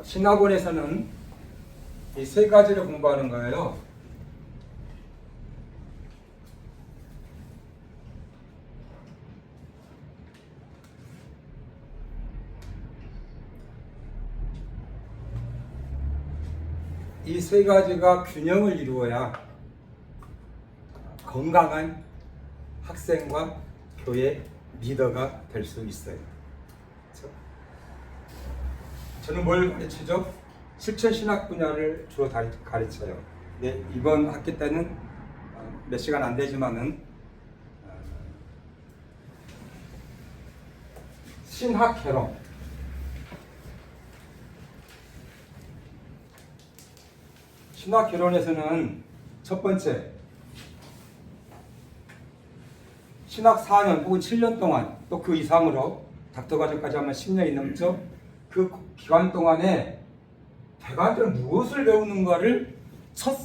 신학원에서는 이 세 가지를 공부하는 거예요. 이 세 가지가 균형을 이루어야 건강한 학생과 교회 리더가 될 수 있어요. 그렇죠? 저는 뭘 가르치죠? 실천신학 분야를 주로 가르쳐요. 네, 이번 학기 때는 몇 시간 안 되지만은 신학 개론, 신학 개론에서는 첫 번째 신학 4년 혹은 7년 동안 또 그 이상으로 닥터 과정까지 하면 10년이 넘죠. 그 기간 동안에 대관들은 무엇을 배우는가를 첫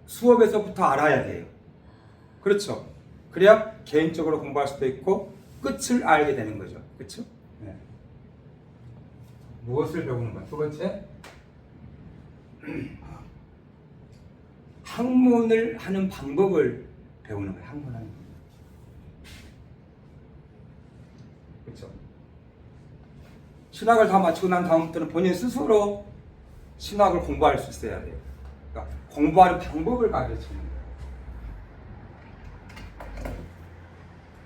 수업에서부터 알아야 돼요. 그렇죠? 그래야 개인적으로 공부할 수도 있고 끝을 알게 되는 거죠. 그렇죠? 네. 무엇을 배우는가? 두 번째, 학문을 하는 방법을 배우는 거예요. 학문하는 방법. 그렇죠? 신학을 다 마치고 난 다음부터는 본인 스스로 신학을 공부할 수 있어야 돼요. 그러니까 공부하는 방법을 가르치는 거예요.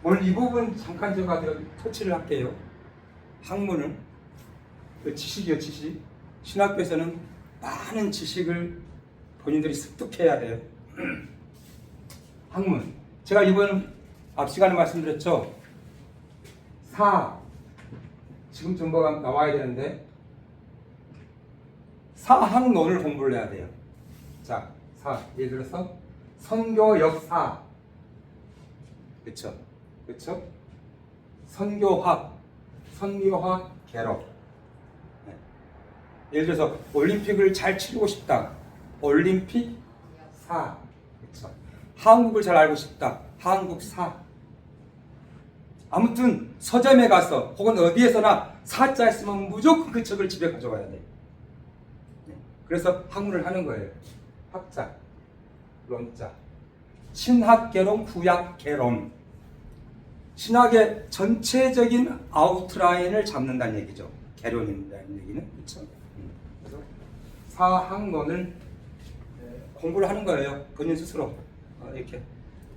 오늘 이 부분 잠깐 제가 터치를 할게요. 학문은 그 지식이요, 지식. 신학교에서는 많은 지식을 본인들이 습득해야 돼요. 학문. 제가 이번 앞 시간에 말씀드렸죠. 지금 정보가 나와야 되는데 사학론을 공부를 해야 돼요. 자, 예를 들어서 선교 역사, 그렇죠? 그렇죠? 선교학 개론. 네. 예를 들어서 올림픽을 잘 치르고 싶다. 올림픽 사, 그렇죠? 한국을 잘 알고 싶다. 한국사. 아무튼 서점에 가서 혹은 어디에서나 사자 있으면 무조건 그 책을 집에 가져가야 돼요. 그래서 학문을 하는 거예요. 학자, 론자, 신학개론, 구약개론. 신학의 전체적인 아웃라인을 잡는다는 얘기죠. 개론이라는 얘기는. 그렇죠? 그래서 사학론을 공부를 하는 거예요. 본인 스스로. 이렇게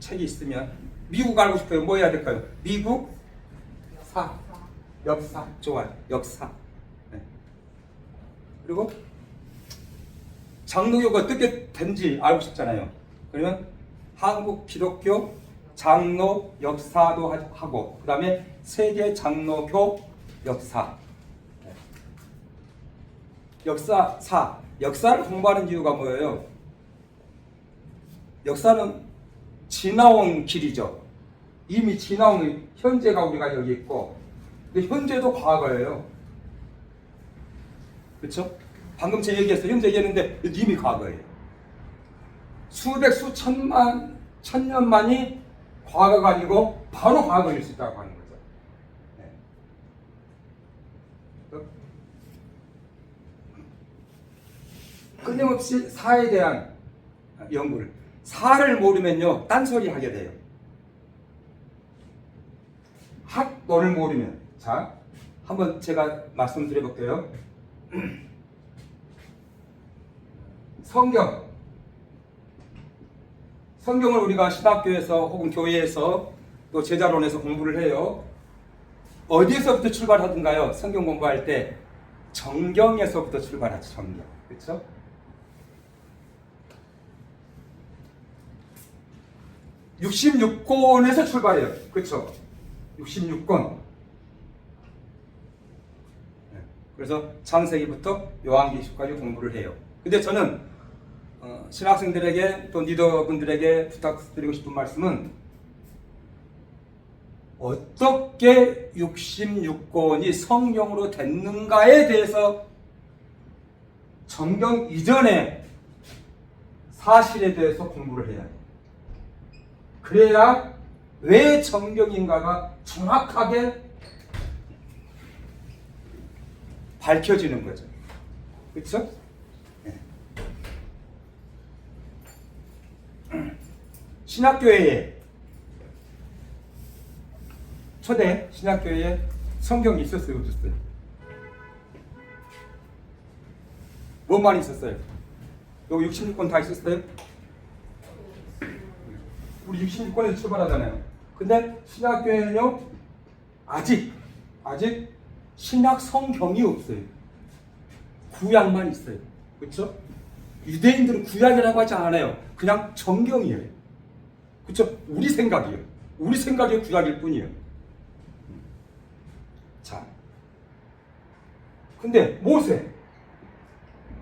책이 있으면. 미국 알고 싶어요. 뭐 해야 될까요? 미국 역사. 좋아요. 역사. 네. 그리고 장로교가 어떻게 된지 알고 싶잖아요. 그러면 한국 기독교 장로 역사도 하고, 그 다음에 세계 장로교 역사. 네. 역사를 공부하는 이유가 뭐예요? 역사는 지나온 길이죠. 이미 지나온 현재가 우리가 여기 있고, 근데 현재도 과거예요. 그렇죠? 방금 제 얘기했어요. 현재 얘기했는데 이미 과거예요. 천년 만이 과거가 아니고 바로 과거일 수 있다고 하는 거죠. 네. 끊임없이 사에 대한 연구를. 사를 모르면요, 딴소리 하게 돼요. 학론을 모르면. 자, 한번 제가 말씀드려 볼게요. 성경을 우리가 신학교에서 혹은 교회에서 또 제자론에서 공부를 해요. 어디에서부터 출발하던가요? 성경 공부할 때 정경에서부터 출발하죠. 정경. 그렇죠? (66권에서) 출발해요. 그렇죠? 66권. 그래서 창세기부터 요한계시록까지 공부를 해요. 근데 저는 신학생들에게 또 리더분들에게 부탁드리고 싶은 말씀은, 어떻게 66권이 성경으로 됐는가에 대해서 정경 이전의 사실에 대해서 공부를 해야 해요. 그래야 왜 정경인가가 정확하게 밝혀지는 거죠. 그렇죠? 네. 신학교회에 초대 신학교회에 성경이 있었어요, 없었어요? 뭐만 있었어요? 여기 66권 다 있었어요? 우리 66권에서 출발하잖아요. 근데 신학교회는요, 아직 신약 성경이 없어요. 구약만 있어요. 그렇죠? 유대인들은 구약이라고 하지 않아요. 그냥 정경이에요. 그렇죠? 우리 생각이에요. 우리 생각이 구약일 뿐이에요. 자, 근데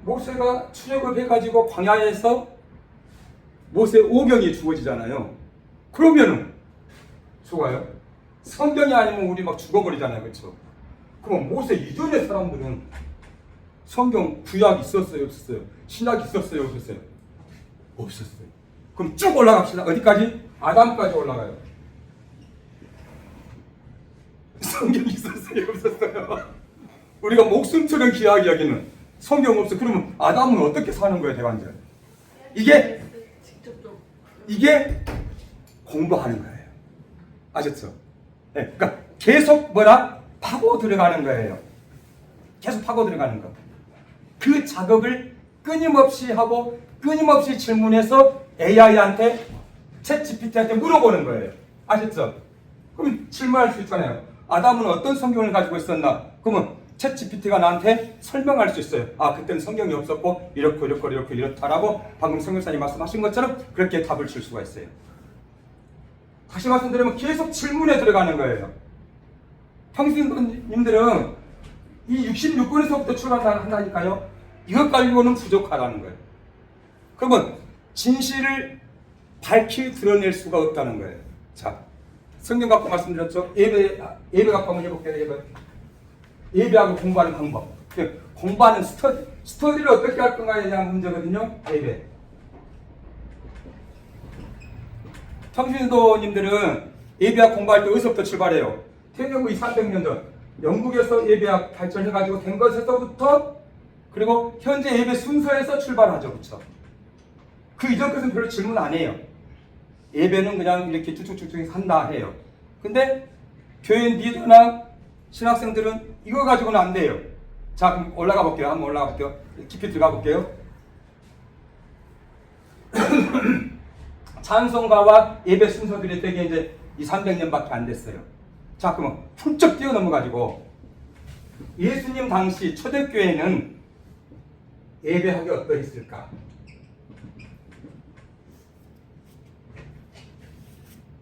모세가 출애굽을 해가지고 광야에서 모세 오경이 주어지잖아요. 그러면은 좋아요. 성경이 아니면 우리 막 죽어버리잖아요, 그렇죠? 그럼 모세 이전의 사람들은 성경 구약 있었어요, 없었어요? 신약 있었어요, 없었어요? 없었어요. 그럼 쭉 올라갑시다. 어디까지? 아담까지 올라가요. 성경 있었어요, 없었어요? 우리가 목숨처럼 귀하게 여기는 성경 없어. 그러면 아담은 어떻게 사는 거예요, 대관절? 이게 공부하는 거예요. 아셨죠? 네, 그러니까 계속 파고 들어가는 거예요. 계속 파고 들어가는 거. 그 작업을 끊임없이 하고 끊임없이 질문해서 AI한테 챗GPT한테 물어보는 거예요. 아셨죠? 그럼 질문할 수 있잖아요. 아담은 어떤 성경을 가지고 있었나? 그러면 챗GPT가 나한테 설명할 수 있어요. 아, 그때는 성경이 없었고 이렇고 이렇다라고 방금 성경사님 말씀하신 것처럼 그렇게 답을 줄 수가 있어요. 다시 말씀드리면 계속 질문에 들어가는 거예요. 평신도님들은 이 66권에서부터 출발한다니까요. 이것 가지고는 부족하다는 거예요. 그러면 진실을 밝히 드러낼 수가 없다는 거예요. 자, 성경 갖고 말씀드렸죠. 예배 갖고 한번 해볼게요. 예배하고 공부하는 방법. 공부하는 스터디를 어떻게 할 건가에 대한 문제거든요. 예배. 평신도님들은 예배학 공부할 때 어디서부터 출발해요? 태명부 300년 전 영국에서 예배학 발전해가지고 된 것에서부터 그리고 현재 예배 순서에서 출발하죠. 그렇죠? 그 이전 것은 별로 질문 안 해요. 예배는 그냥 이렇게 쭉쭉쭉 한다 해요. 근데 교회 리더나 신학생들은 이거 가지고는 안 돼요. 자, 그럼 올라가 볼게요. 한번 올라가 볼게요. 깊이 들어가 볼게요. 찬송가와 예배 순서들이 되게 이제 300년밖에 안 됐어요. 자, 그러면 훌쩍 뛰어넘어가지고 예수님 당시 초대교회는 예배하기 어떠했을까?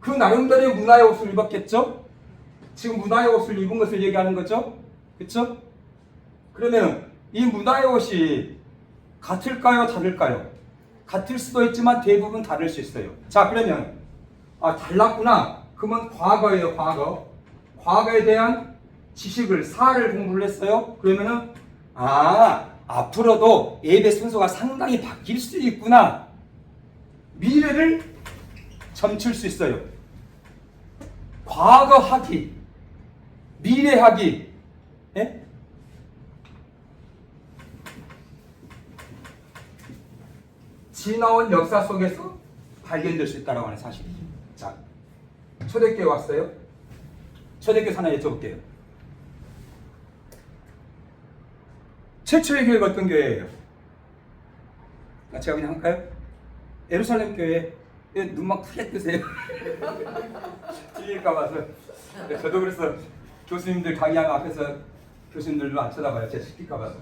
그 나름대로의 문화의 옷을 입었겠죠? 지금 문화의 옷을 입은 것을 얘기하는 거죠? 그렇죠? 그러면 이 문화의 옷이 같을까요? 다를까요? 같을 수도 있지만 대부분 다를 수 있어요. 자, 그러면 달랐구나. 그러면 과거예요, 과거. 과거에 대한 지식을, 사를 공부를 했어요. 그러면은 앞으로도 예배 순서가 상당히 바뀔 수 있구나. 미래를 점칠 수 있어요. 과거 학이, 미래 학이, 예? 지나온 역사 속에서 발견될 수 있다고 하는 사실이죠. 자, 초대교회 왔어요? 초대교회 하나 여쭤볼게요. 최초의 교회가 어떤 교회예요? 제가 그냥 할까요? 예루살렘 교회. 눈만 크게 뜨세요. 틀릴까 봐서. 저도 그래서 교수님들 강의하는 앞에서 교수님들도 안 쳐다봐요. 제가 시킬까 봐서.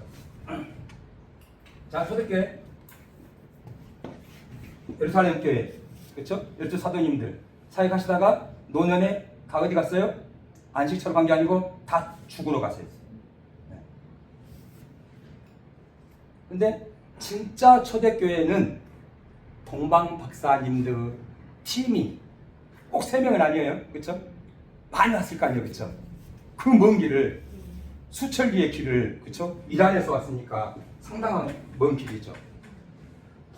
자, 초대교회. 예루살렘 교회. 그렇죠? 12사도님들 사역하시다가 노년에 어디 갔어요? 안식처로 간 게 아니고 다 죽으러 갔어요. 근데 진짜 초대교회는 동방 박사님들 팀이 꼭 3명은 아니에요. 그렇죠? 많이 왔을 거 아니에요. 그렇죠? 그 먼 길을 수철기의 길을 그렇죠? 이란에서 왔으니까 상당한 먼 길이죠.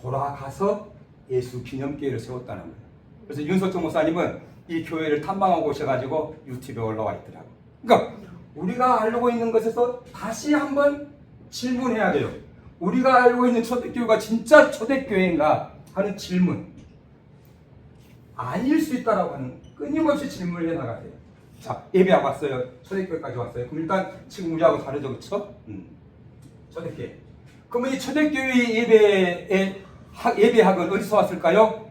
돌아가서 예수 기념교회를 세웠다는 거예요. 그래서 윤석정 목사님은 이 교회를 탐방하고 오셔가지고 유튜브에 올라와 있더라고요. 그러니까 우리가 알고 있는 것에서 다시 한번 질문해야 돼요. 우리가 알고 있는 초대교회가 진짜 초대교회인가 하는 질문, 아닐 수 있다라고 하는 끊임없이 질문을 해나가야 돼요. 자, 예배하고 왔어요. 초대교회까지 왔어요. 그럼 일단 지금 우리하고 다르죠, 그렇죠? 초대교회. 그러면 이 초대교회 예배학은 어디서 왔을까요?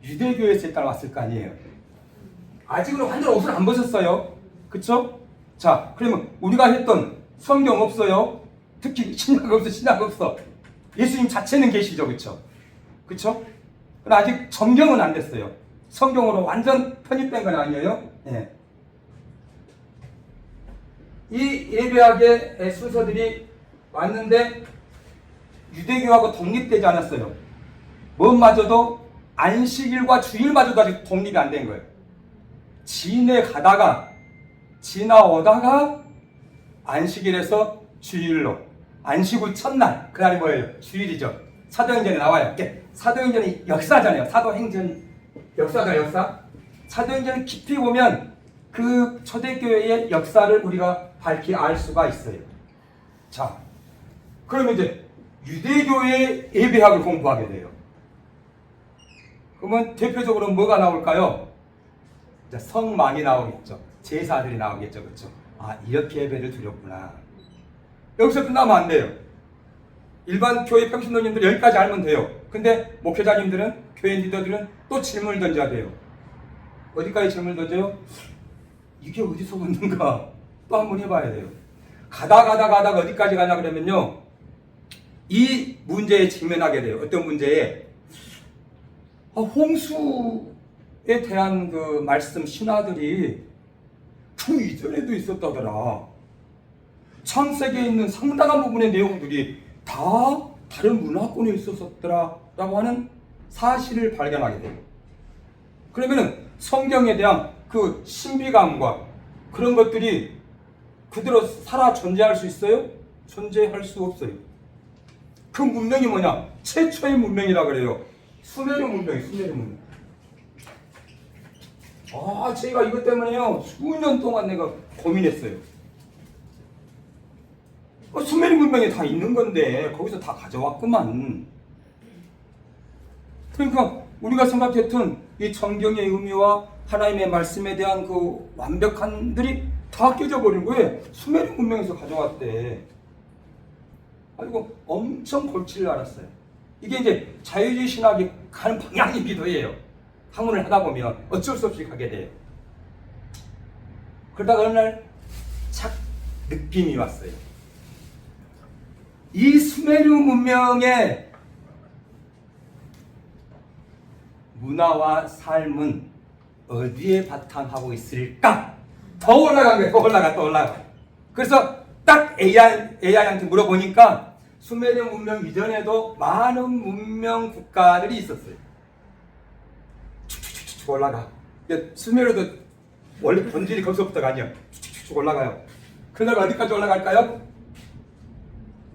유대교회에서 일단 왔을 거 아니에요. 아직은 완전 옷을 안 벗었어요. 그쵸? 자, 그러면 우리가 했던 성경 없어요. 특히 신약 없어, 신약 없어. 예수님 자체는 계시죠, 그쵸? 그쵸? 그러나 아직 점경은 안 됐어요. 성경으로 완전 편입된 건 아니에요. 예. 이 예배학의 순서들이 왔는데 유대교하고 독립되지 않았어요. 무엇마저도 안식일과 주일마저도 아직 독립이 안 된 거예요. 지나오다가 안식일에서 주일로, 안식 후 첫날, 그날이 뭐예요? 주일이죠. 사도행전에 나와요. 사도행전이 역사잖아요. 사도행전 역사가 역사. 사도행전을 깊이 보면 그 초대교회의 역사를 우리가 밝히 알 수가 있어요. 자, 그러면 이제 유대교의 예배학을 공부하게 돼요. 그러면 대표적으로 뭐가 나올까요? 이제 성막이 나오겠죠. 제사들이 나오겠죠. 그렇죠? 아, 이렇게 예배를 드렸구나. 여기서 끝나면 안 돼요. 일반 교회 평신도님들 여기까지 알면 돼요. 근데 목회자님들은, 교회 리더들은 또 질문을 던져야 돼요. 어디까지 질문을 던져요? 이게 어디서 왔는가? 또 한번 해봐야 돼요. 가다가 어디까지 가냐 그러면요, 이 문제에 직면하게 돼요. 어떤 문제에? 홍수에 대한 그 말씀 신화들이 그 이전에도 있었다더라. 창세기에 있는 상당한 부분의 내용들이 다 다른 문화권에 있었더라 라고 하는 사실을 발견하게 돼요. 그러면은 성경에 대한 그 신비감과 그런 것들이 그대로 살아 존재할 수 있어요? 존재할 수 없어요. 그 문명이 뭐냐? 최초의 문명이라 그래요. 수메르 문명이, 수메르 문명. 아, 제가 이것 때문에요, 수년 동안 내가 고민했어요. 수메르 문명에 다 있는 건데 거기서 다 가져왔구만. 그러니까 우리가 생각했던 이 성경의 의미와 하나님의 말씀에 대한 그 완벽한들이 다 깨져버린 거예요. 수메르 문명에서 가져왔대. 그리고 엄청 골치를 앓았어요. 이게 이제 자유주의 신학이 가는 방향이기도 해요. 학문을 하다 보면 어쩔 수 없이 가게 돼요. 그러다가 어느 날 착 느낌이 왔어요. 이 수메르 문명의 문화와 삶은 어디에 바탕하고 있을까? 더 올라간 거예요. 더 올라가. 그래서 딱 AI한테 물어보니까 수메르 문명 이전에도 많은 문명 국가들이 있었어요. 쭉쭉쭉 올라가. 수메르도 원래 본질이 거기서부터가 아니에요. 쭉쭉쭉 올라가요. 그러다가 어디까지 올라갈까요?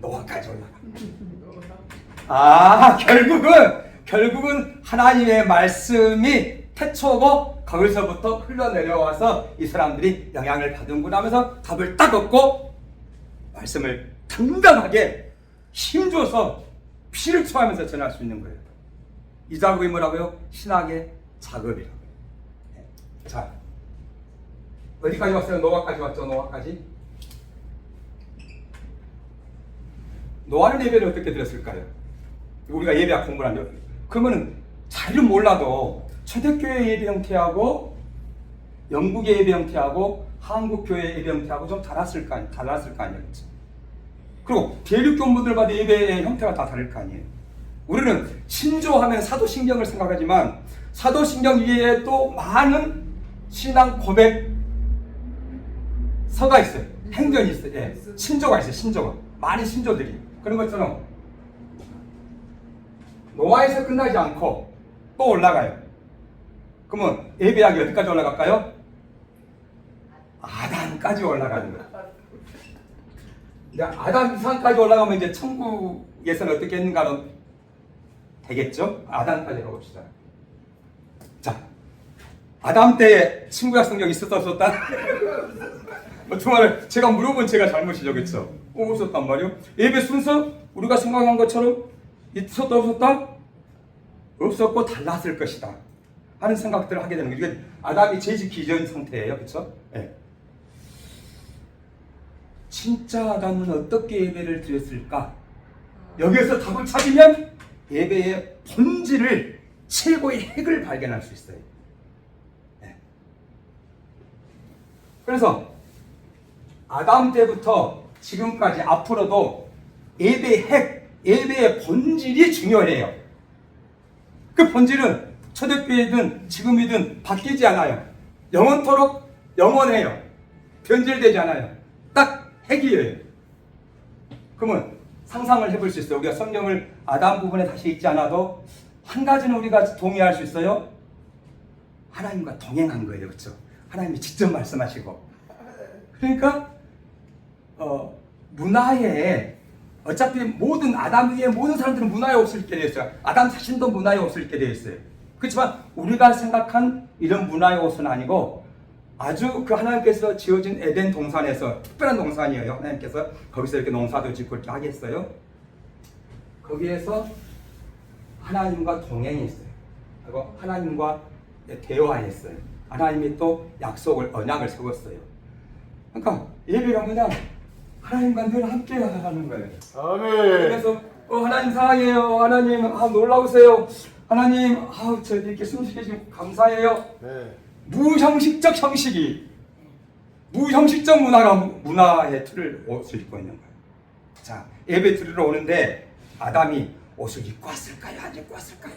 노아까지 올라가. 아, 결국은 하나님의 말씀이 태초고 거기서부터 흘러내려와서 이 사람들이 영향을 받은구나 하면서 답을 딱 얻고 말씀을 당당하게 힘줘서 피를 토하면서 전할 수 있는 거예요. 이 작업이 뭐라고요? 신학의 작업이라고요. 자, 어디까지 왔어요? 노아까지 왔죠? 노아는 예배를 어떻게 드렸을까요? 우리가 예배학 공부를 한다. 그러면은 잘은 몰라도 초대교회 예배 형태하고 영국의 예배 형태하고 한국교회 예배 형태하고 좀 달랐을 거 아니에요. 그리고 대륙교인분들마다 예배의 형태가 다 다를 거 아니에요. 우리는 신조하면 사도신경을 생각하지만 사도신경 위에 또 많은 신앙 고백 서가 있어요. 행전이 있어요. 예. 신조가 있어요. 신조가. 많은 신조들이. 그런 것처럼 노아에서 끝나지 않고 또 올라가요. 그러면 예배학이 어디까지 올라갈까요? 아담까지 올라가는 거예요. 아담 이상까지 올라가면 이제 천국에서는 어떻게 했는가는 되겠죠? 아담까지 가봅시다. 자, 아담 때에 친구약 성경이 있었다? 정말 제가 물어본 제가 잘못이죠, 그렇죠? 없었단 말이요. 예배 순서 우리가 생각한 것처럼 있었다 없었다? 없었고 달랐을 것이다 하는 생각들을 하게 되는 거죠. 이게 아담이 재짓기 전 상태예요, 그렇죠? 네. 진짜 아담은 어떻게 예배를 드렸을까? 여기에서 답을 찾으면 예배의 본질을, 최고의 핵을 발견할 수 있어요. 네. 그래서 아담 때부터 지금까지 앞으로도 예배의 핵, 예배의 본질이 중요해요. 그 본질은 초대교회든 지금이든 바뀌지 않아요. 영원토록 영원해요. 변질되지 않아요. 딱 핵이에요. 그러면 상상을 해볼 수 있어요. 우리가 성경을 아담 부분에 다시 읽지 않아도 한 가지는 우리가 동의할 수 있어요. 하나님과 동행한 거예요. 그렇죠? 하나님이 직접 말씀하시고. 그러니까 문화에 어차피 모든 아담 위에 모든 사람들은 문화에 옷을 입게 되어 있어요. 아담 자신도 문화에 옷을 입게 되어 있어요. 그렇지만 우리가 생각한 이런 문화의 옷은 아니고 아주 그 하나님께서 지어진 에덴 동산에서, 특별한 동산이에요. 하나님께서 거기서 이렇게 농사도 짓고 이렇게 하겠어요. 거기에서 하나님과 동행했어요. 그리고 하나님과 대화했어요. 하나님이 또 약속을, 언약을 세웠어요. 그러니까 예배란 그냥 하나님과 늘 함께 하는 거예요. 아멘. 그래서 하나님 사랑해요. 하나님 놀라우세요. 하나님 저 이렇게 숨쉬게 지금 감사해요. 네. 무형식적 형식이, 무형식적 문화의 틀을 옷을 입고 있는 거예요. 자, 예배 드리러 오는데 아담이 옷을 입고 왔을까요? 안 입고 왔을까요?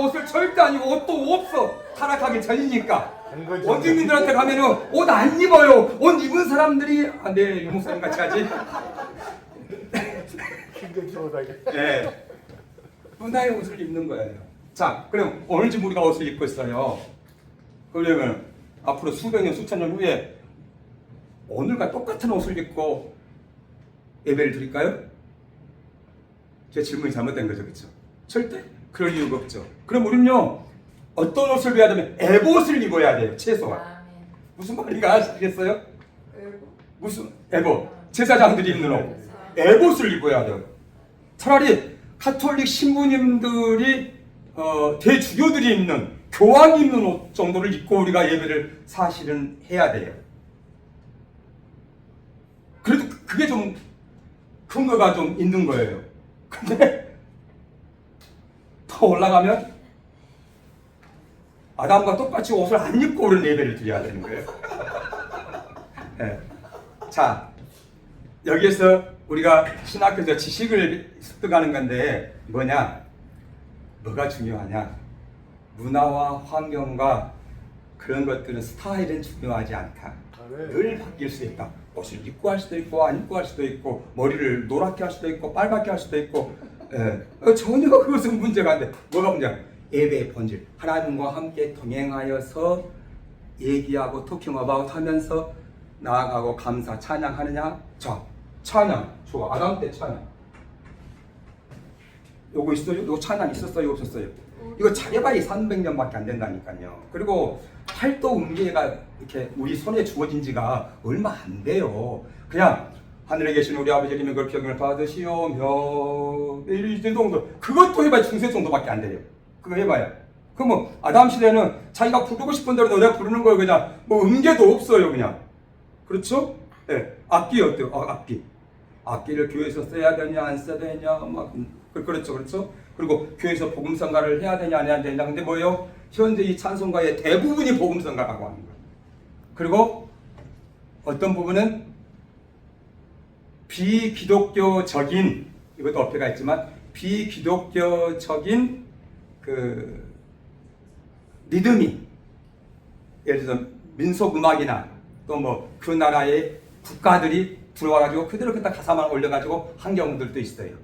옷을 절대 안 입고, 옷도 없어. 타락하기 전이니까. 원주민들한테 가면은 옷 안 입어요. 옷 입은 사람들이 네, 유목사님 같이 하지. 네. 문화의 옷을 입는 거예요. 자, 그럼 오늘 지금 우리가 옷을 입고 있어요. 그러면 앞으로 수백 년, 수천 년 후에 오늘과 똑같은 옷을 입고 예배를 드릴까요? 제 질문이 잘못된 거죠, 그렇죠? 절대 그럴 이유가 없죠. 그럼 우리는요, 어떤 옷을 입어야 되면 에봇을 입어야 돼요, 최소한. 무슨 말인가 아시겠어요? 무슨 에봇? 제사장들이 입는 옷, 에봇을 입어야 돼요. 차라리 가톨릭 신부님들이 대주교들이 입는, 교황이 입는 옷 정도를 입고 우리가 예배를 사실은 해야 돼요. 그래도 그게 좀 근거가 좀 있는 거예요. 근데 더 올라가면 아담과 똑같이 옷을 안 입고 오는 예배를 드려야 되는 거예요. 네. 자, 여기에서 우리가 신학교에서 지식을 습득하는 건데 뭐가 중요하냐? 문화와 환경과 그런 것들은, 스타일은 중요하지 않다. 늘 바뀔 수 있다. 옷을 입고 할 수도 있고 안 입고 할 수도 있고, 머리를 노랗게 할 수도 있고 빨갛게 할 수도 있고, 전혀 그것은 문제가 안 돼. 뭐가 문제야? 예배의 본질, 하나님과 함께 동행하여서 얘기하고 토킹 어바웃 하면서 나아가고 감사 찬양하느냐? 자, 찬양 좋아. 아담 때 찬양 요거 있어요? 요거 찬양 있었어요? 없었어요? 이거 잘해봐야 300년밖에 안 된다니까요. 그리고 활도 음계가 이렇게 우리 손에 주어진 지가 얼마 안 돼요. 그냥 하늘에 계신 우리 아버지님의 그 평을 받으시오며 이 정도, 그것도 해봐야 중세 정도밖에 안 돼요. 그거 해봐야. 그러면 아담 시대는 자기가 부르고 싶은 대로 노래 부르는 거예요. 그냥 뭐 음계도 없어요. 그냥. 그렇죠? 네. 악기 어때요? 악기를 교회에서 써야 되냐 안 써야 되냐 막 그렇죠. 그렇죠? 그리고 교회에서 복음성가를 해야 되냐 안 해야 되냐. 근데 뭐예요? 현재 이 찬송가의 대부분이 복음성가라고 하는 거예요. 그리고 어떤 부분은 비기독교적인, 이것도 어폐가 있지만 비기독교적인 그 리듬이, 예를 들어서 민속음악이나 또 뭐 그 나라의 국가들이 들어와가지고 그대로 그냥 가사만 올려가지고 한 경우들도 있어요.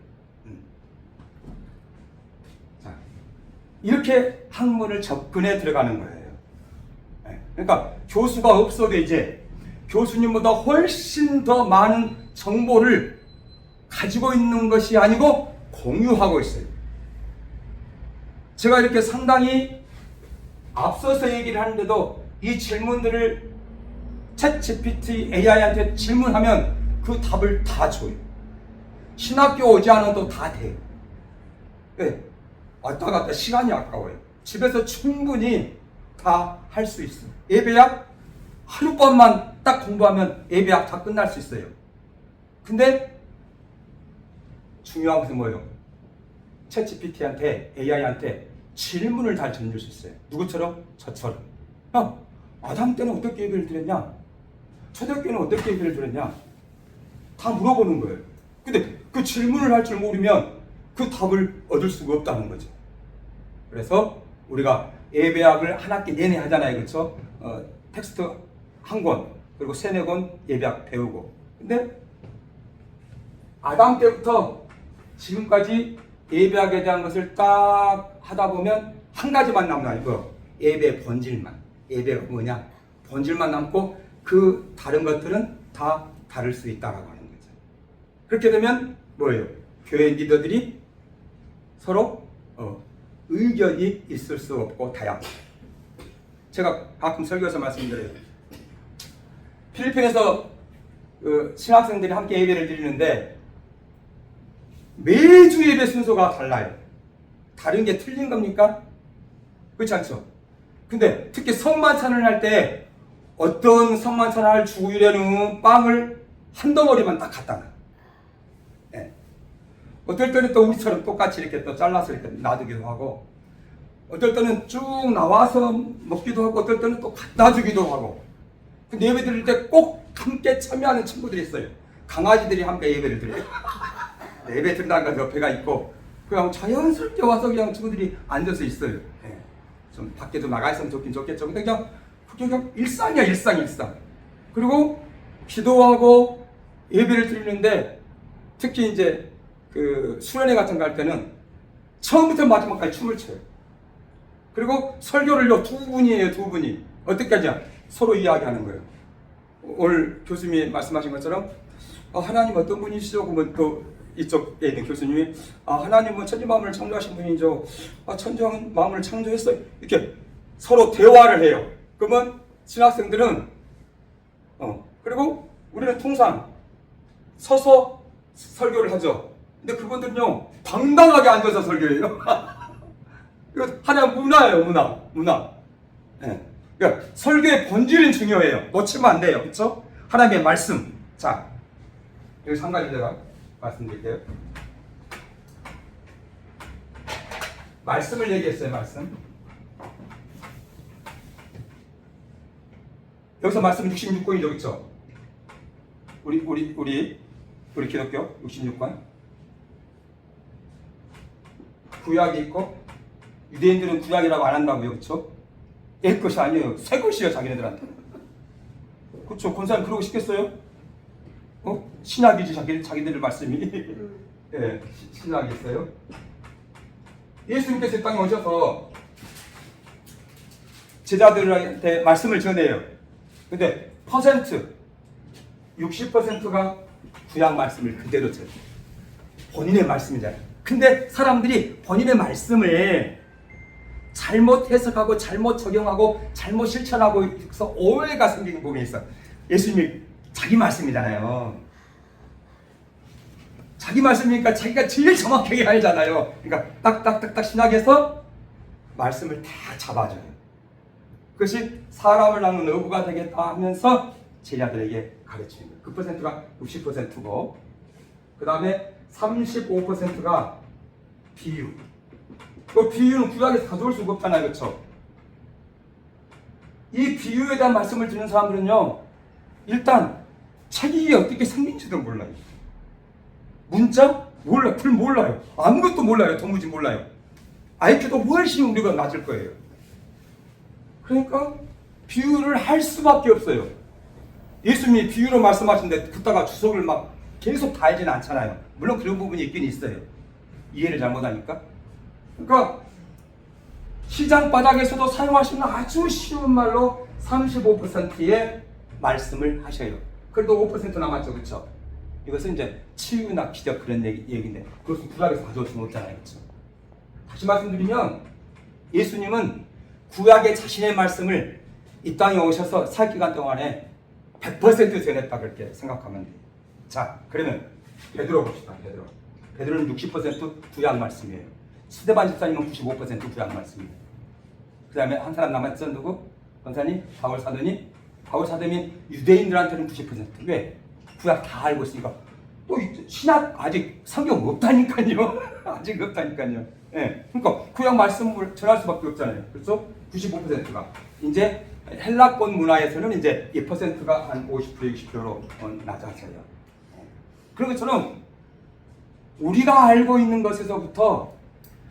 자, 이렇게 학문을 접근해 들어가는 거예요. 그러니까 교수가 없어도 이제 교수님보다 훨씬 더 많은 정보를 가지고 있는 것이 아니고 공유하고 있어요. 제가 이렇게 상당히 앞서서 얘기를 하는데도 이 질문들을 챗 GPT AI한테 질문하면 그 답을 다 줘요. 신학교 오지 않아도 다 돼요. 네. 왔다 갔다 시간이 아까워요. 집에서 충분히 다 할 수 있어요. 예배약 하룻밤만 딱 공부하면 예배약 다 끝날 수 있어요. 근데 중요한 것은 뭐예요? 챗 GPT한테 AI한테 질문을 잘 던질 수 있어요. 누구처럼? 저처럼. 아담 때는 어떻게 예배를 드렸냐? 초대교회는 어떻게 예배를 드렸냐? 다 물어보는 거예요. 근데 그 질문을 할 줄 모르면 그 답을 얻을 수가 없다는 거죠. 그래서 우리가 예배학을 한 학기 내내 하잖아요. 그렇죠? 텍스트 한 권, 그리고 3-4권 예배학 배우고. 근데 아담 때부터 지금까지 예배학에 대한 것을 딱 하다 보면 한 가지만 남아요. 이거 예배 본질만. 예배가 뭐냐? 본질만 남고 그 다른 것들은 다 다를 수 있다라고 하는 거죠. 그렇게 되면 뭐예요? 교회 리더들이 서로 의견이 있을 수 없고 다양. 제가 가끔 설교에서 말씀드려요. 필리핀에서 신학생들이 함께 예배를 드리는데 매주 예배 순서가 달라요. 다른 게 틀린 겁니까? 그렇지 않죠? 근데 특히 성만찬을 할 때 어떤 성만찬을 할 주일에는 빵을 한 덩어리만 딱 갖다 놔. 네. 어떨 때는 또 우리처럼 똑같이 이렇게 또 잘라서 이렇게 놔두기도 하고, 어떨 때는 쭉 나와서 먹기도 하고, 어떨 때는 또 갖다 주기도 하고. 근데 예배 드릴 때 꼭 함께 참여하는 친구들이 있어요. 강아지들이 함께 예배를 드려요. 예배 드린다는 건 옆에가 있고, 그냥 자연스럽게 와서 그냥 친구들이 앉아서 있어요. 네. 좀 밖에도 나가 있으면 좋긴 좋겠죠. 근데 그냥 일상이야, 일상. 그리고 기도하고 예배를 드리는데, 특히 이제 그 수련회 같은 거 할 때는 처음부터 마지막까지 춤을 춰요. 그리고 설교를요, 두 분이 어떻게 하냐? 서로 이야기하는 거예요. 오늘 교수님이 말씀하신 것처럼 하나님 어떤 분이시죠? 그러면 또 이쪽에 있는 교수님이 하나님은 천지 마음을 창조하신 분이죠. 천지 마음을 창조했어요. 이렇게 서로 대화를 해요. 그러면 신학생들은 그리고 우리는 통상 서서 설교를 하죠. 근데 그분들은요, 당당하게 앉아서 설교해요. 이거 하나의 문화예요, 문화. 네. 그러니까 설교의 본질은 중요해요. 놓치면 안 돼요. 그렇죠? 하나님의 말씀. 자, 여기 한 가지 제가 말씀드릴게요. 말씀을 얘기했어요, 말씀. 여기서 말씀 66권이죠, 그렇죠? 우리 기독교 66권. 구약이 있고, 유대인들은 구약이라고 안 한다고요, 그렇죠? 옛 것이 아니에요. 새 것이에요, 자기네들한테. 그렇죠? 권사님 그러고 싶겠어요? 신약이지, 자기들 말씀이. 네, 신약이 있어요. 예수님께서 이 땅에 오셔서 제자들한테 말씀을 전해요. 근데 60%가 구약 말씀을 그대로 전해요. 본인의 말씀이잖아요. 근데 사람들이 본인의 말씀을 잘못 해석하고 잘못 적용하고 잘못 실천하고 해서 오해가 생기는 부분이 있어. 예수님이 자기 말씀이잖아요. 자기 말씀이니까 자기가 제일 정확하게 알잖아요. 그러니까 딱딱딱딱 신학에서 말씀을 다 잡아줘요. 그것이 사람을 낳는 어부가 되겠다 하면서 제자들에게 가르치는 거예요. 그 퍼센트가 60%고, 그 다음에 35%가 비유. 그 비유는 구약에서 가져올 수가 없잖아요, 그렇죠? 이 비유에 대한 말씀을 듣는 사람들은요, 일단 책이 어떻게 생긴지도 몰라요. 문자? 몰라요. 글 몰라요. 아무것도 몰라요. 도무지 몰라요. IQ도 훨씬 우리가 낮을 거예요. 그러니까 비유를 할 수밖에 없어요. 예수님이 비유로 말씀하시는데 듣다가 주석을 막 계속 다 알지는 않잖아요. 물론 그런 부분이 있긴 있어요. 이해를 잘못하니까. 그러니까 시장 바닥에서도 사용할 수 있는 아주 쉬운 말로 35%의 말씀을 하셔요. 그래도 5% 남았죠, 그렇죠? 이것은 이제 치유나 기적 그런 얘기인데 그것은 구약에서 가져올 수는 없잖아요, 그렇죠? 다시 말씀드리면 예수님은 구약의 자신의 말씀을 이 땅에 오셔서 살 기간 동안에 100% 전했다 그렇게 생각하면 돼요. 자, 그러면 베드로 봅시다. 베드로는 60% 구약 말씀이에요. 스데반 집사님은 95% 구약 말씀이에요. 그 다음에 한 사람 남았죠. 누구? 권사님? 바울 사도니? 바울 사도는 유대인들한테는 90%. 왜? 구약 다 알고 있으니까. 또 신약 아직 성경 없다니까요. 아직 없다니까요. 예. 그러니까 구약 말씀을 전할 수밖에 없잖아요. 그래서 95%가 이제 헬라권 문화에서는 이제 2%가 한 50%, 60%로 낮아져요. 그런 것처럼 우리가 알고 있는 것에서부터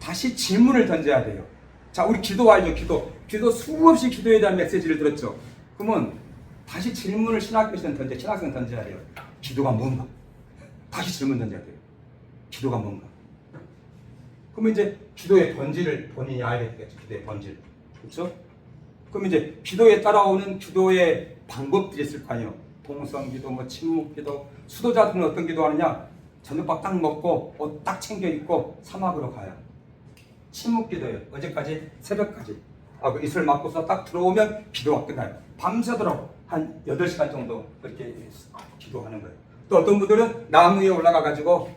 다시 질문을 던져야 돼요. 자, 우리 기도 알죠? 기도 수없이 기도에 대한 메시지를 들었죠. 그러면 다시 질문을 신학교에서는 던져야 돼요. 기도가 뭔가? 다시 질문 던져야 돼요. 기도가 뭔가? 그러면 이제 기도의 본질을 본인이 알게 되겠죠. 기도의 본질. 그렇죠? 그럼 이제 기도에 따라오는 기도의 방법들이 있을 거 아니에요. 동성기도, 뭐 침묵기도, 수도자들은 어떤 기도하느냐? 저녁밥 딱 먹고 옷 딱 챙겨 입고 사막으로 가요. 침묵기도예요. 어제까지 새벽까지. 그 이슬 맞고서 딱 들어오면 기도가 끝나요. 밤새도록 한 8시간 정도 그렇게 기도하는 거예요. 또 어떤 분들은 나무 위에 올라가가지고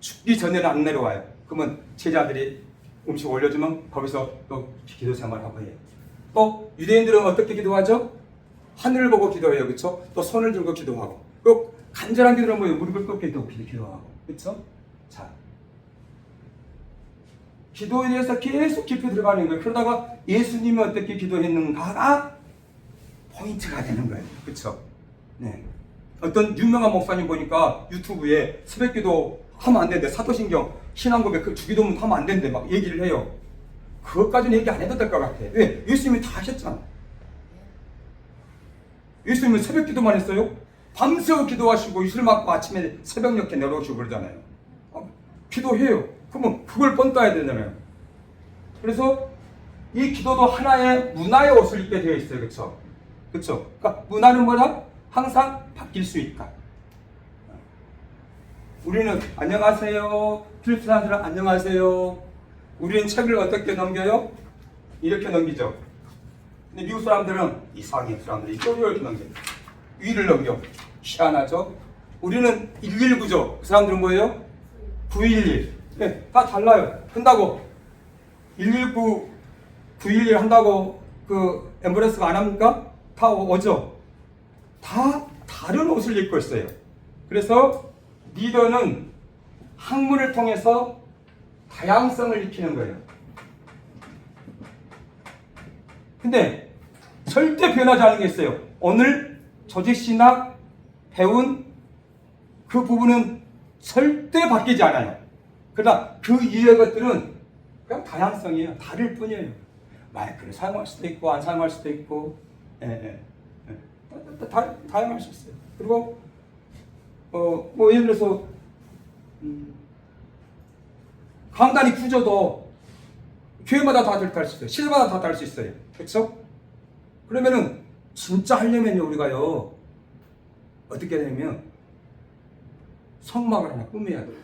죽기 전에는 안 내려와요. 그러면 제자들이 음식 올려주면 거기서 또 기도 생활하고 해요. 또 유대인들은 어떻게 기도하죠? 하늘을 보고 기도해요. 그렇죠? 또 손을 들고 기도하고. 또 간절한 기도는 뭐예요? 무릎을 꿇고 기도하고. 그렇죠? 자, 기도에 대해서 계속 깊이 들어가는 거예요. 그러다가 예수님이 어떻게 기도했는가가 포인트가 되는 거예요. 그렇죠? 네. 어떤 유명한 목사님 보니까 유튜브에 새벽기도 하면 안 되는데 사도신경 신앙고백 그 주기도문 하면 안 되는데 막 얘기를 해요. 그것까지는 얘기 안 해도 될 것 같아. 왜? 예수님이 다 하셨잖아. 예수님은 새벽기도만 했어요? 밤새워 기도하시고 이슬 맞고 아침에 새벽녘에 내려오시고 그러잖아요. 기도해요. 그러면 그걸 뻔따야 되잖아요. 그래서 이 기도도 하나의 문화의 옷을 입게 되어 있어요. 그렇죠? 그렇죠? 그러니까 문화는 뭐다? 항상 바뀔 수 있다. 우리는 안녕하세요. 필리핀 사람들은 안녕하세요. 우리는 책을 어떻게 넘겨요? 이렇게 넘기죠. 근데 미국 사람들은 이상해. 사람들이 이쪽으로 이렇게 넘겨요. 위를 넘겨. 희한하죠? 우리는 119죠. 그 사람들은 뭐예요? 911. 네, 다 달라요. 한다고 119, 911 한다고 그 앰뷸런스가 안 합니까? 다 오죠. 다 다른 옷을 입고 있어요. 그래서 리더는 학문을 통해서 다양성을 익히는 거예요. 근데 절대 변하지 않은 게 있어요. 오늘 조직신학 배운 그 부분은 절대 바뀌지 않아요. 그러나 그 이외의 것들은 그냥 다양성이에요. 다를 뿐이에요. 마이크를 사용할 수도 있고 안 사용할 수도 있고 다양할 수 있어요. 그리고 뭐 예를 들어서 강단이 구조도 교회마다 다 다를 수 있어요. 시대마다 다 다를 수 있어요. 그렇죠? 그러면은 진짜 하려면요 우리가요 어떻게 되냐면 성막을 하나 꾸며야 돼요.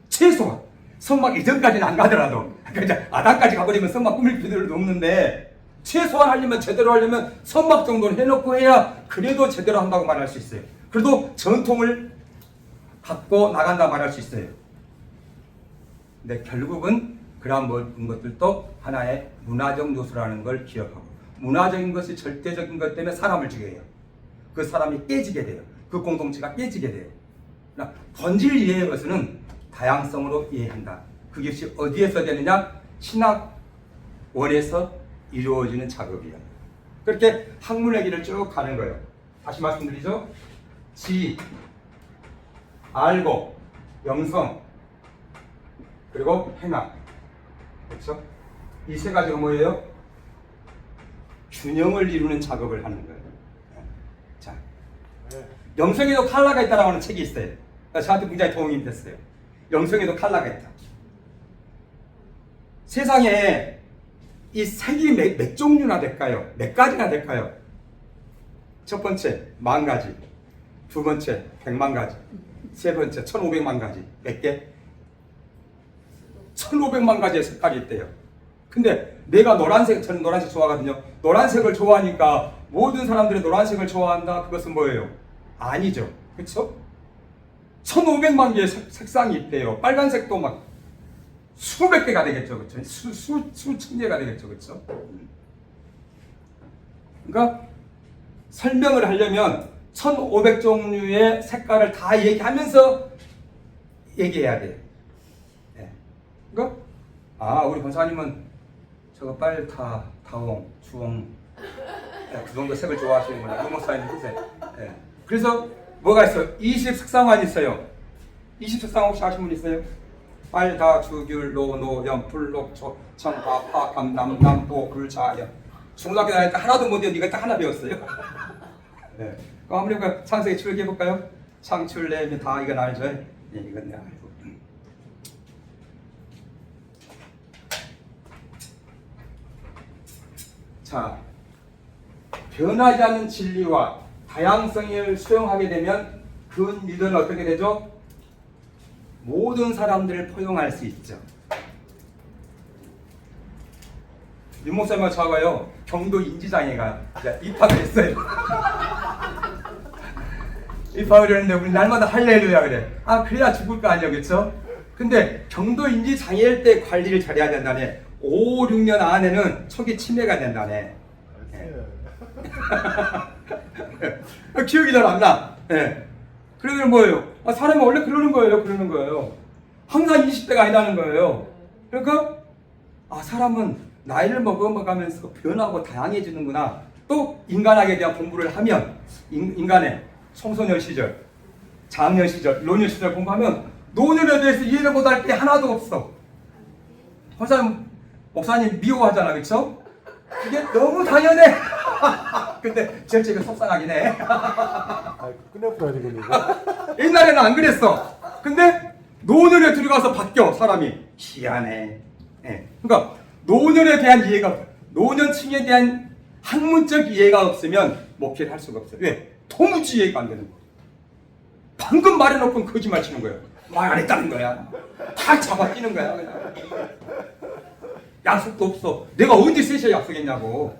최소한 성막 이전까지는 안 가더라도 그러니까 아담까지 가버리면 성막 꾸밀 필요도 없는데 최소한 하려면 제대로 하려면 성막 정도는 해놓고 해야 그래도 제대로 한다고 말할 수 있어요. 그래도 전통을 갖고 나간다 말할 수 있어요. 근데 결국은 그러한 모든 것들도 하나의 문화적 요소라는 걸 기억하고 문화적인 것이 절대적인 것 때문에 사람을 죽여요. 그 사람이 깨지게 돼요. 그 공동체가 깨지게 돼요. 그러나 본질 이해의 것은 다양성으로 이해한다. 그것이 어디에서 되느냐? 신학원에서 이루어지는 작업이에요. 그렇게 학문의 길을 쭉 가는 거예요. 다시 말씀드리죠. 지, 알고, 영성, 그리고 행함. 그렇죠? 이 세 가지가 뭐예요? 균형을 이루는 작업을 하는 거예요. 자, 영성에도 칼라가 있다라고 하는 책이 있어요. 저한테 굉장히 도움이 됐어요. 영성에도 칼라가 있다. 세상에 이 색이 몇 종류나 될까요? 몇 가지나 될까요? 첫 번째, 10,000가지. 두 번째, 100,000가지. 세 번째, 1,500만 가지. 몇 개? 1,500만 가지의 색깔이 있대요. 근데 내가 노란색, 저는 노란색 좋아하거든요. 노란색을 좋아하니까 모든 사람들이 노란색을 좋아한다. 그것은 뭐예요? 아니죠. 그렇죠? 1500만 개의 색상이 있대요. 빨간색도 막 수백 개가 되겠죠. 그렇죠? 수천 개가 되겠죠. 그렇죠? 그러니까 설명을 하려면 1500종류의 색깔을 다 얘기하면서 얘기해야 돼요. 네. 그러니까 우리 권사님은 저거 빨타, 다홍, 주홍 그 정도 색을 좋아하시는구나. 이목사님 흰색. 네. 그래서 뭐가 있어요? 20색상만 있어요. 20색상 혹시 아시는 분 있어요? 빨다, 주귤, 로, 노, 불록, 초, 청파, 파, 감, 남, 도, 굴, 자, 연. 중고등학교 다닐 때 하나도 못 외우고 이거 딱 하나 배웠어요. 네. 그럼 한번 해볼까요? 창세기 출애굽 해볼까요? 창출, 내면 다 이건 알죠? 네, 이건 내가 알고. 자, 변하지 않는 진리와 다양성을 수용하게 되면 그 믿음은 어떻게 되죠? 모든 사람들을 포용할 수 있죠. 유목사님과 저하고요, 경도 인지장애가 입학을 했어요. 입학을 했는데 우리 날마다 할렐루야 그래. 그래야 죽을 거 아니야, 그렇죠? 근데 경도 인지장애일 때 관리를 잘해야 된다네. 5, 6년 안에는 초기 치매가 된다네. 기억이 잘 안 나. 네. 그러면 뭐예요? 사람이 원래 그러는 거예요. 항상 20대가 아니라는 거예요. 그러니까 사람은 나이를 먹어가면서 변하고 다양해지는구나. 또 인간학에 대한 공부를 하면 인간의 청소년 시절, 장년 시절, 노년 시절 공부하면 노년에 대해서 이해를 못할 게 하나도 없어. 목사님 미워하잖아, 그렇죠? 이게 너무 당연해. 근데 제일 속상하긴 해. 끝내버려야 되겠네. 옛날에는 안 그랬어. 근데 노년에 들어가서 바뀌어 사람이. 희한해. 네. 그러니까 노년에 대한 이해가, 노년층에 대한 학문적 이해가 없으면 목회를 할 수가 없어요. 왜? 도무지 이해가 안 되는 거야. 방금 말해놓고 거짓말 치는 거야. 말 안 했다는 거야. 다 잡아뛰는 거야. 그냥. 약속도 없어. 내가 언제 3시에 약속했냐고.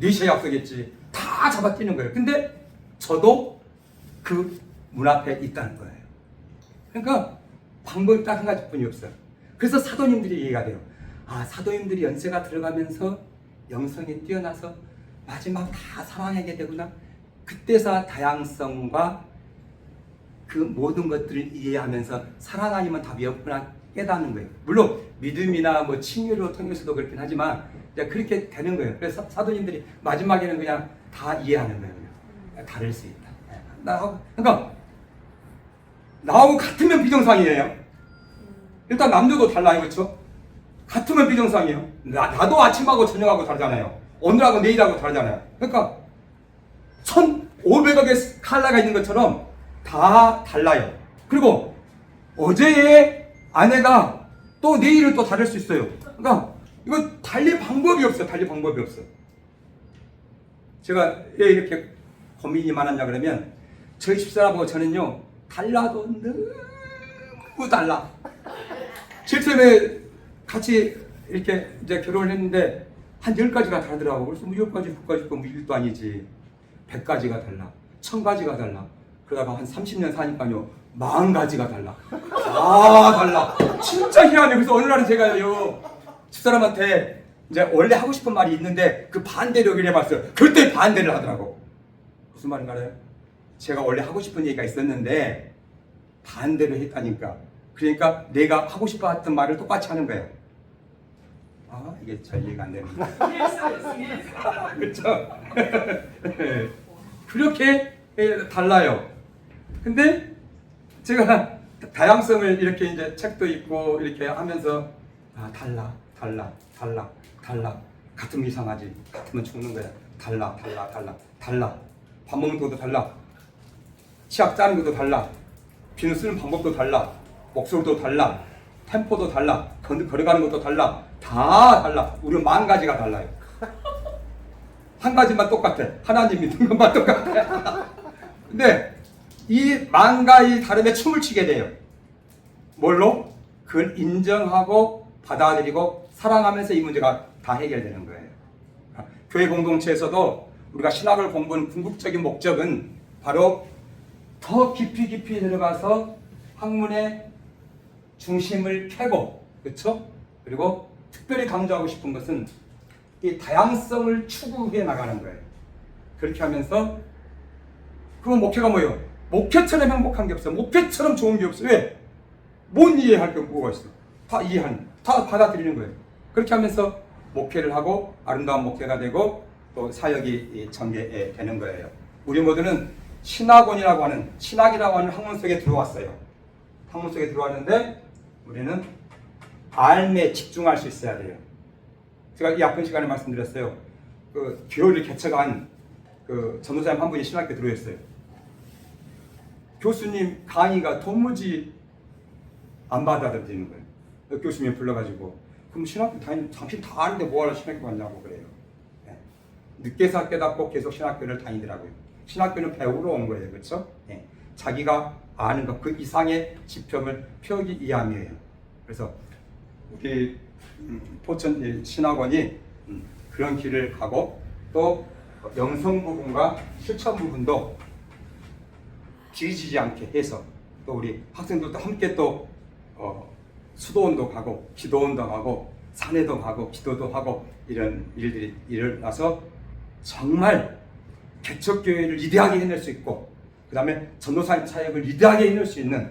4시에 약속했지. 다 잡아뛰는 거예요. 근데 저도 그 문 앞에 있다는 거예요. 그러니까 방법이 딱 한 가지뿐이 없어요. 그래서 사도님들이 이해가 돼요. 사도님들이 연세가 들어가면서 영성이 뛰어나서 마지막 다 사랑하게 되구나. 그때서 다양성과 그 모든 것들을 이해하면서 사랑 아니면 답이 없구나 깨닫는 거예요. 물론 믿음이나 칭의로 통해서도 그렇긴 하지만 그렇게 되는 거예요. 그래서 사도님들이 마지막에는 그냥 다 이해하는 거예요. 그냥 다를 수 있다. 그러니까 나하고 같으면 비정상이에요. 일단 남녀도 달라요, 그렇죠? 같으면 비정상이에요. 나도 아침하고 저녁하고 다르잖아요. 오늘하고 내일하고 다르잖아요. 그러니까 1500억의 컬러가 있는 것처럼 다 달라요. 그리고 어제의 아내가 또 내일은 또 다를 수 있어요. 그러니까 이거 달리 방법이 없어요. 제가 왜 이렇게 고민이 많았냐 그러면 저희 집사람하고 저는요 달라도 너무 달라. 실제로 같이 이렇게 이제 결혼을 했는데 한 10가지가 다르더라고. 그래서 10가지, 9가지, 1도 아니지. 100가지가 달라. 1000가지가 달라. 그러다가 한 30년 사니까요 40가지가 달라. 달라. 진짜 희한해. 그래서 어느 날은 제가요 집사람한테 이제 원래 하고 싶은 말이 있는데 그 반대로 얘기를 해봤어요. 그때 반대를 하더라고. 무슨 말인가 알아요? 제가 원래 하고 싶은 얘기가 있었는데 반대로 했다니까. 그러니까 내가 하고 싶어 했던 말을 똑같이 하는 거예요. 이게 잘 이해가 안 되는데. 그렇죠? 그렇게 달라요. 근데 제가 다양성을 이렇게 이제 책도 읽고 이렇게 하면서 달라. 같으면 이상하지. 같으면 죽는 거야. 달라. 밥 먹는 것도 달라. 치약 짜는 것도 달라. 비누 쓰는 방법도 달라. 목소리도 달라. 템포도 달라. 걸어가는 것도 달라. 다 달라. 우리 10,000가지가 달라요. 한 가지만 똑같아. 하나님 믿는 것만 똑같아. 근데 이 10,000가지 다름에 춤을 추게 돼요. 뭘로? 그걸 인정하고 받아들이고 사랑하면서 이 문제가 다 해결되는 거예요. 교회 공동체에서도 우리가 신학을 공부하는 궁극적인 목적은 바로 더 깊이 들어가서 학문의 중심을 캐고, 그렇죠? 그리고 특별히 강조하고 싶은 것은 이 다양성을 추구해 나가는 거예요. 그렇게 하면서 그럼 목회가 뭐예요? 목회처럼 행복한 게 없어. 목회처럼 좋은 게 없어. 왜? 못 이해할 게 뭐가 있어? 다 받아들이는 거예요. 그렇게 하면서 목회를 하고 아름다운 목회가 되고 또 사역이 전개되는 거예요. 우리 모두는 신학원이라고 하는, 신학이라고 하는 학문 속에 들어왔어요. 학문 속에 들어왔는데 우리는 삶에 집중할 수 있어야 돼요. 제가 이 앞선 시간에 말씀드렸어요. 그 교회를 개척한 그 전도사님 한 분이 신학교에 들어왔어요. 교수님 강의가 도무지 안 받아들이는 거예요. 교수님 불러가지고 그럼 신학교 다니는 당신 다 아는데 뭐하러 신학교 갔냐고 그래요. 네. 늦게서 깨닫고 계속 신학교를 다니더라고요. 신학교는 배우러 온 거예요. 그렇죠? 네. 자기가 아는 것 그 이상의 지평을 펴기 위함이에요. 그래서 우리 포천 신학원이 그런 길을 가고 또 영성 부분과 실천 부분도 뒤지지 않게 해서 또 우리 학생들도 함께 또 수도원도 가고 기도원도 가고 산에도 가고 기도도 하고 이런 일들이 일어나서 정말 개척교회를 위대하게 해낼 수 있고 그 다음에 전도사님 사역을 위대하게 해낼 수 있는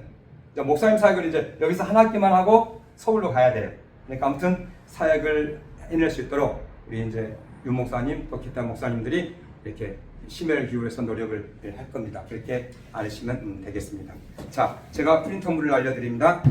목사님 사역을 이제 여기서 한 학기만 하고 서울로 가야 돼요. 그러니까 아무튼 사역을 해낼 수 있도록 우리 이제 윤 목사님 또 기타 목사님들이 이렇게 심혈을 기울여서 노력을 할 겁니다. 그렇게 아시면 되겠습니다. 자, 제가 프린터물을 알려드립니다.